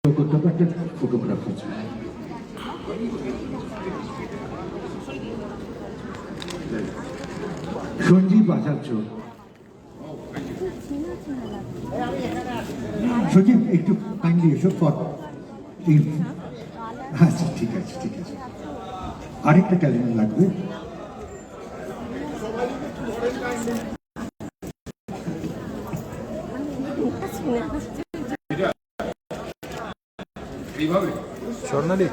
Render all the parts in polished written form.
একটা ফটোগ্রাফ আছে। সঞ্জীব আচার্য। সঞ্জীব একটু কাইন্ডলি এসব পর। আচ্ছা ঠিক আছে ঠিক আছে, আরেকটা ক্যালেন্ডার লাগবে। স্বর্ণালী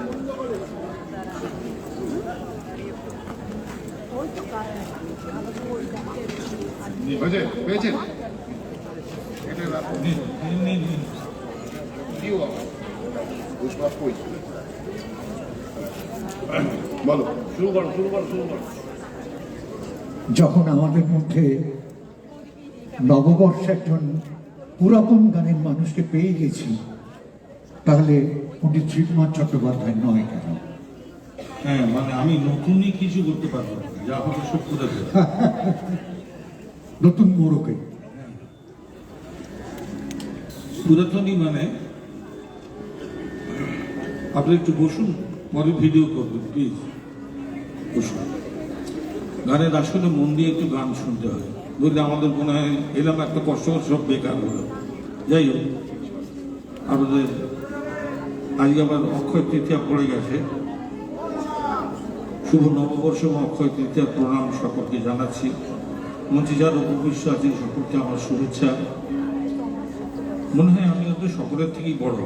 যখন আমাদের মধ্যে নববর্ষে একজন পুরাতন গানের মানুষকে পেয়ে গেছি, তাহলে পণ্ডিত শ্রীকুমার চট্টোপাধ্যায় নয় কেন? হ্যাঁ, মানে আমি নতুনই কিছু করতে পারবো না, যা হবে সব করে দেবো। নতুন মোড়কে পুরাতনই মানে আপনি একটু বসুন, পরে ভিডিও করবেন প্লিজ, বসুন। গানের আসলে মন দিয়ে একটু গান শুনতে হয়, বুঝলে আমাদের মনে হয় এলাম একটা কষ্ট সব বেকার হলো। যাই হোক, আমাদের আজকে আবার অক্ষয় তৃতীয়া পড়ে গেছে। শুভ নববর্ষ এবং অক্ষয় তৃতীয়ার প্রণাম সকলকে জানাচ্ছি। মঞ্চে যারা উপবিষ্ট আছেন সকলকে আমার শুভেচ্ছা। মনে হয় আমি ওদের সকলের থেকেই বড়।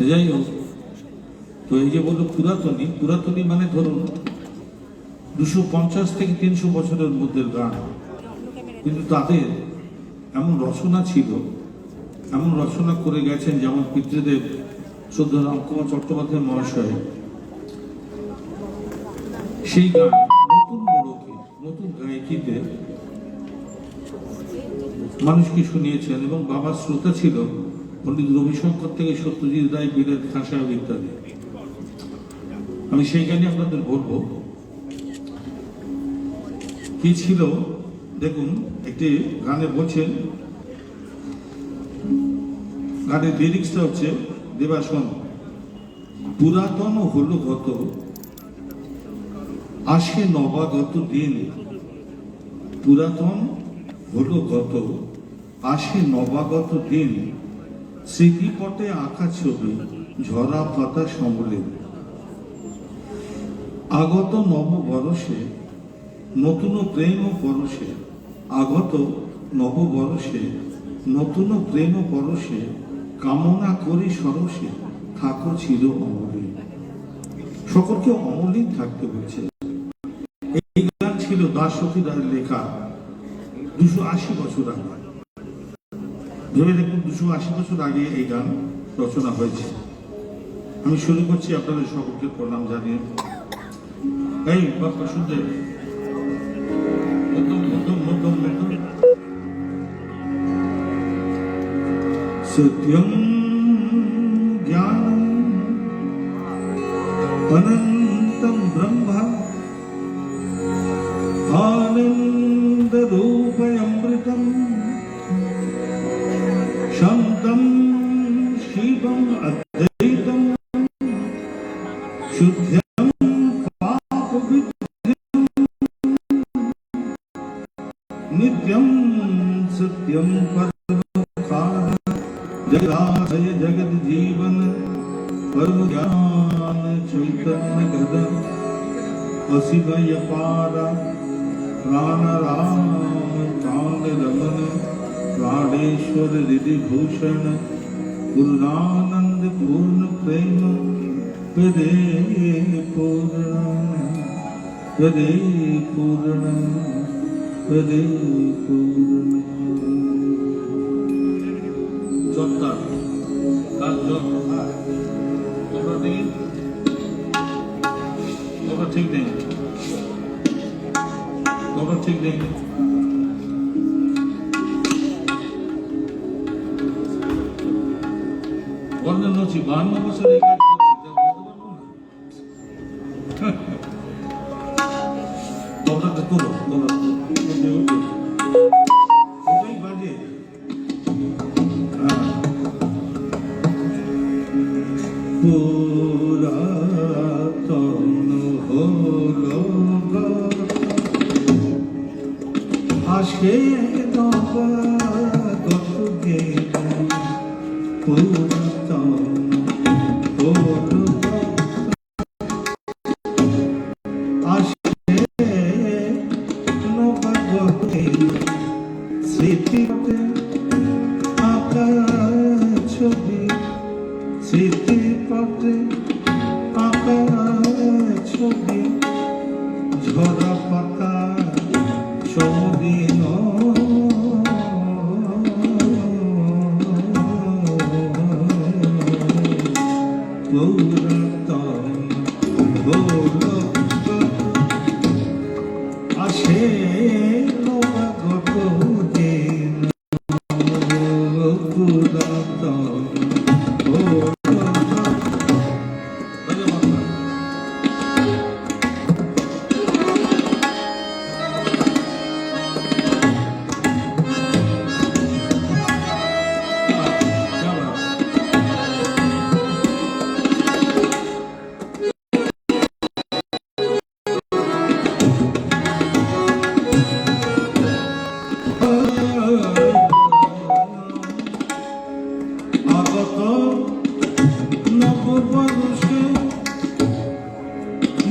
যাই হোক, তো এই যে বললো পুরাতনী মানে ধরুন 250 থেকে 300 বছরের মধ্যে গান, কিন্তু তাদের এমন রচনা ছিল, এমন রচনা করে গেছেন, যেমন পিতৃদেব শ্রদ্ধা রামকুমার চট্টোপাধ্যায় মহাশয় সেই গান নতুন মোড়কে নতুন গায়কিতে মানুষকে শুনিয়েছেন। এবং বাবার শ্রোতা ছিল পণ্ডিত রবিশঙ্কর থেকে সত্যজিৎ রায়, বীরেন খাঁ সাহেব ইত্যাদি। আমি সেই গানে আপনাদের বলবো কি ছিল। দেখুন, একটি গানে বলছেন, গানের লিরিক্সটা হচ্ছে, দেবাসন, পুরাতন হলো গত, আসে নবাগত দিন। পুরাতন হলো গত, আসে নবাগত দিন। স্মৃতিপটে আঁকা ছবি, ঝরা পাতা সমলে। আগত নববর্ষে নতুন প্রেম পরশে। আগত নববর্ষে নতুন প্রেম পরশে। কামনা করি সরসে, থাকো চির অমলিন। সকলকে অমলিন থাকতে বলছে। এই গান ছিল দাশরথী রায়ের লেখা 280 বছর আগে। ভেবে দেখুন, 280 বছর আগে এই গান রচনা হয়েছে। আমি শুরু করছি আপনাদের সকলকে প্রণাম জানিয়ে। এই বাবা শুনতে সত্যম জ্ঞানম অনন্তম ব্রহ্ম আনন্দ রূপমৃতম শান্তম শিবম অদ্বৈতম শুদ্ধম পাপ नित्यं सत्यं परमखार जगदाश्रय जगत जीवन परम ज्ञान चैतन्य गदन असिमय पारा प्राण राम प्राण रमन प्राणेश्वर हृदय भूषण पूर्णानंद पूर्ण प्रेम हृदय पूर्ण জটটা কার জট তোমরা দেখি, তোমরা ঠিক নেই, তোমরা ঠিক নেই। বন্ধন হচ্ছি 52 বছর এই কাজ করছি, তা বলতে পারবো না। তোমরা তো করো, তোমরা ওটাই বাজে। পুরাতন হলো গো, আসে নবাগত জ্ঞান, পুরাতন হলো গো, আসে নবাগত স্মৃতিতে আঁকা ছবি, স্মৃতিপটে আঁকা ছবি, ঝরা পাতা সমদিন পুরাতন হলো আসে নবাগত দিন, পুরাতন হলো। আগত নববর্ষে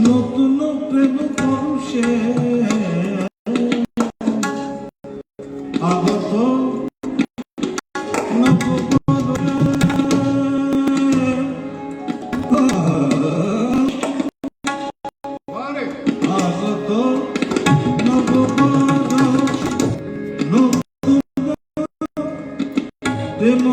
নতুন প্রেম পরশে, আগত নববর্ষে আগত নববর্ষে নতুন প্রেম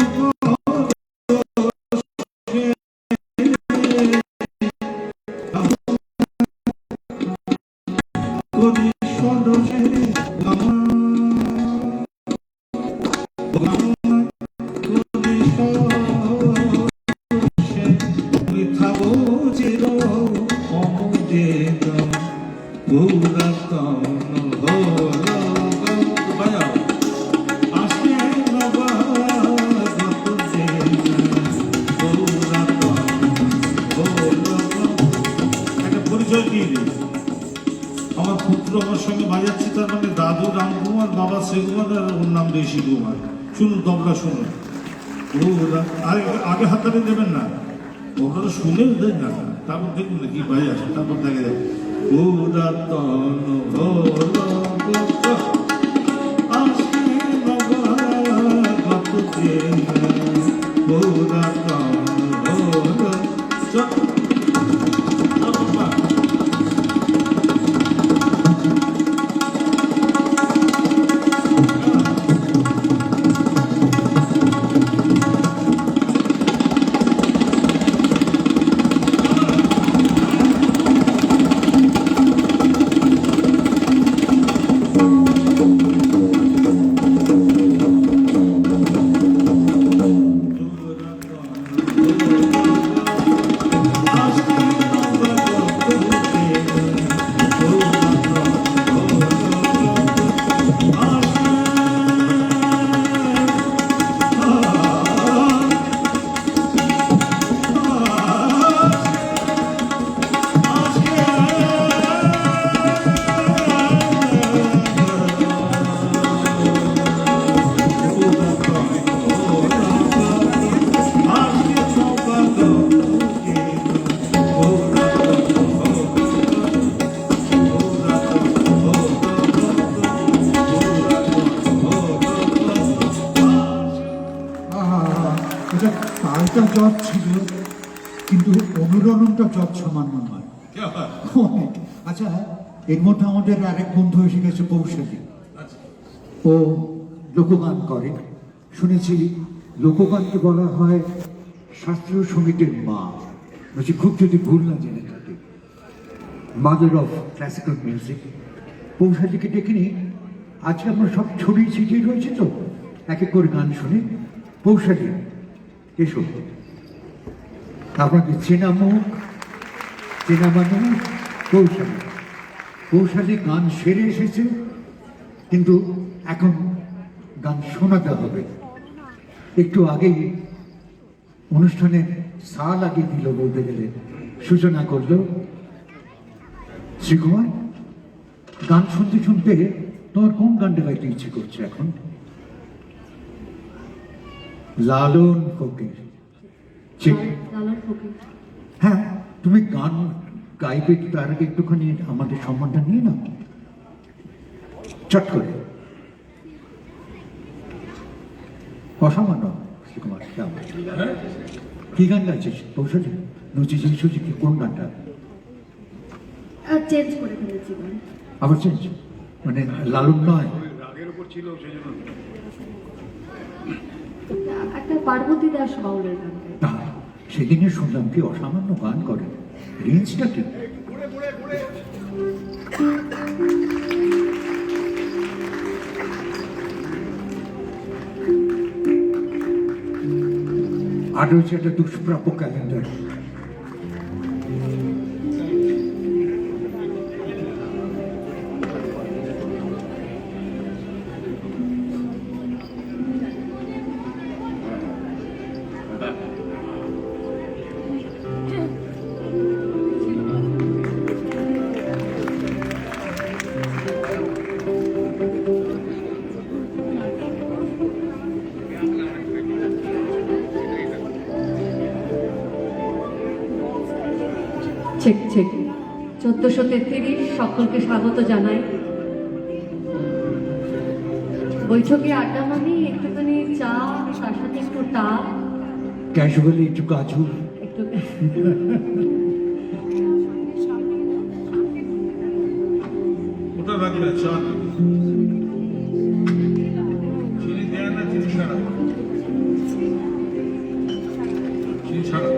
করি সরসে করি সরসে মিঠাবো চির অমুদিত পুরাতন হলো গো, আসে নবাগত দিন, পুরাতন হলো গো। একটা পরিচয় দিয়ে দিই, আমার পুত্র আমার সঙ্গে বাজাচ্ছে, তার মানে দাদু রামকুমার, বাবা শ্রীকুমার, আর ওর নাম ঋষি কুমার। শুনুন, তবলা শুনুন। আগে হাততালি দেবেন না, ওটা শুনে দেন না, তারপর দেখুন না কি বাজাচ্ছে, তারপর দেখা যায় পুরাতন হলো গো, আসে নবাগত দিন, পুরাতন হলো। তালটা জজ ছিল, কিন্তু অনুরণনটা জজ সামান্য নয়, অনেক। আচ্ছা, এর মধ্যে আমাদের আরেক বন্ধু এসে গেছে, পৌষালী। ও লোকগান করে, শুনেছি লোকগানকে বলা হয় শাস্ত্রীয় সঙ্গীতের মা, বলছি খুব যদি ভুল না জেনে থাকে, মাদার অফ ক্লাসিক্যাল মিউজিক। পৌষালীকে ডেকে নিই, আজকে আমরা সব ছড়িয়ে ছিটিয়ে রয়েছে, তো এক এক করে গান শুনে। পৌষালী, এসো। আপনাকে চেনা মুখ, চেনা মানুষ পৌষালী। পৌষালী গান সেরে এসেছে, কিন্তু এখন গান শোনাতে হবে। একটু আগেই অনুষ্ঠানের সা লাগিয়ে দিল বলতে গেলে। সূচনা করলো, শ্রীকুমার, গান শুনতে শুনতে তোমার কোন গানটা গাইতে ইচ্ছে করছে এখন? লালন ফকির। ঠিক। লালন ফকির। হ্যাঁ, তুমি গান গাইবে, তার আগে একটুখানি আমাদের সম্মানটা নিয়ে নাও চট করে। অসামান্য শ্রীকুমার, কি গান গাইছিস? পৌঁছাচ্ছে নচিছি সুচিকে কোন গানটা? চেঞ্জ করে ফেলেছি গান। আবার চেঞ্জ মানে লালন নয়? একটা পার্বতী দাস বাউলের গান গাই। না, সেদিনে শুনলাম কি অসামান্য গান করে। রেঞ্জটা কি? আর রয়েছে একটা দুষ্প্রাপ্য ক্যালেন্ডার। ঠিক ঠিক 1433 সকলকে স্বাগত জানাই। বৈঠকে আড্ডা মানে একটুখানি চা, তার সাথে একটু টা, ক্যাজুয়ালি একটু কাজু। একটু ওটা রাখবে চা চিনি দেয় না, চিনি ছাড়া, চিনি ছাড়া।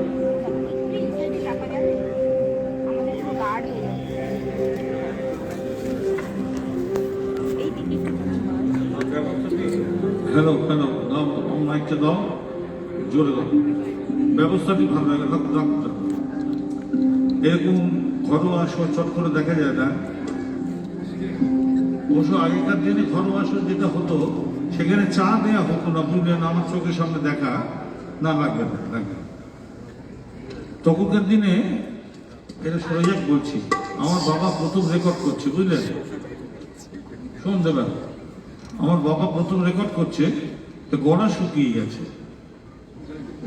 হ্যালো হ্যালো, দাও মাইকটা দাও, জোরে দাও। ব্যবস্থাটি ভালো লাগে, রাখতে এরকম ঘরোয়া আসর চট করে দেখা যায় না। অবশ্য আগেকার দিনে ঘরোয়া আসর যেটা হতো, সেখানে চা দেওয়া হতো না, বুঝলেন? আমার চোখের সামনে দেখা না, লাগবে না, লাগবে। তখনকার দিনে এটা সরজাক বলছি, আমার বাবা প্রথম রেকর্ড করছে, বুঝলেন? শোন দেবেন, আমার বাবা প্রথম রেকর্ড করছে, তো গলা শুকিয়ে গেছে।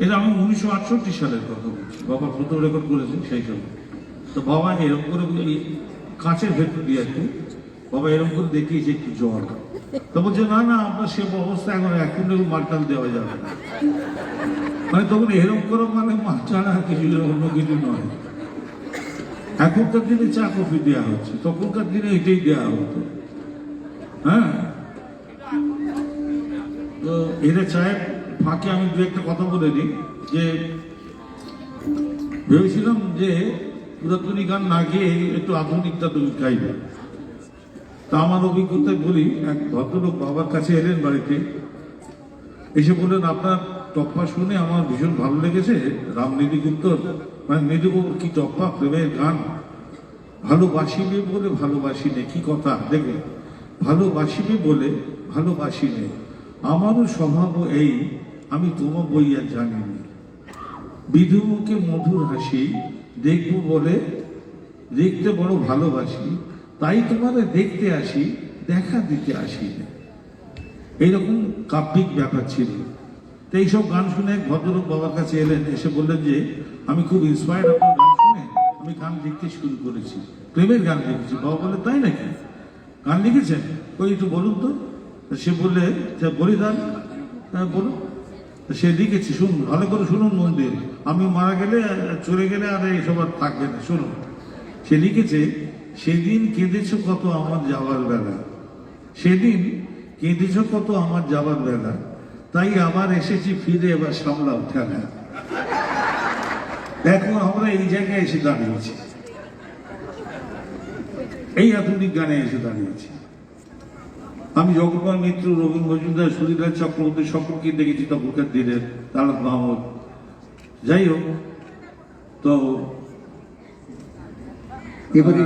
এটা আমি 1968 সালের কথা বলছি, বাবা প্রথম রেকর্ড করেছে সেই সময়। তো বাবা এরকম করে কাঁচের ভেতর দিয়ে আর কি, বাবা এরকম করে দেখিয়েছে একটু জল। তো বলছে না না, আপনার সে অবস্থা এখন মালটাল দেওয়া যাবে না। মানে তখন এরকম করে মানে মাছ ছাড়া কিছু অন্য কিছু নয়। এখনকার দিনে চা কফি দেওয়া হচ্ছে, তখনকার দিনে এটাই দেওয়া হতো। হ্যাঁ, তো এরা চায়ের ফাঁকে আমি দু একটা কথা বলে দিই যে ভেবেছিলাম যে পুরাতনী গান না গিয়ে একটু আধুনিকটা তুমি গাইবে। তা আমার অভিজ্ঞতায় বলি, এক ভদ্রলোক বাবার কাছে এলেন বাড়িতে, এসে বললেন আপনার টপ্পা শুনে আমার ভীষণ ভালো লেগেছে। রামনীতি গুপ্তর মানে মেজবাবুর কি টপ্পা, প্রেমের গান। ভালোবাসিবে বলে ভালোবাসিনে, কি কথা দেখবে, ভালোবাসিবে বলে ভালোবাসিনে, আমারও স্বভাব এই, আমি তোমার বইয়া জানিনি। বিধুমুখে মধুর হাসি, দেখবো বলে দেখতে বড় ভালোবাসি, তাই তোমারে দেখতে আসি, দেখা দিতে আসি না। এইরকম কাব্যিক ব্যাপার ছিল। তো এইসব গান শুনে এক ভদ্রলোক বাবার কাছে এলেন, এসে বললেন যে আমি খুব ইন্সপায়ার্ড আপনার গান শুনে, আমি গান লিখতে শুরু করেছি, প্রেমের গান লিখেছি। বাবা বলে তাই নাকি, গান লিখেছেন? ওই একটু বলুন তো। সে বললে বলি দান, হ্যাঁ বলুন। সে লিখেছি, শুনুন ভালো করে শুনুন মন দিয়ে, আমি মারা গেলে চলে গেলে আর এইসব আর থাকবে না, শুনুন। সে লিখেছে, সেদিন কেঁদেছ কত আমার যাওয়ার বেলা, সেদিন কেঁদেছ কত আমার যাওয়ার বেলা, তাই আবার এসেছি ফিরে, এবার সামলাও ঠেলা। দেখো আমরা এই জায়গায় এসে দাঁড়িয়েছি, এই আধুনিক গানে এসে দাঁড়িয়েছি। আমি জগন্নাথ মিত্র, রবীন্দ্র মজুমদার, সুধীরলাল চক্রবর্তী সকলকে দেখেছি, তখনকার দিনের তারক মাহমুদ। যাই হোক, তো এবারে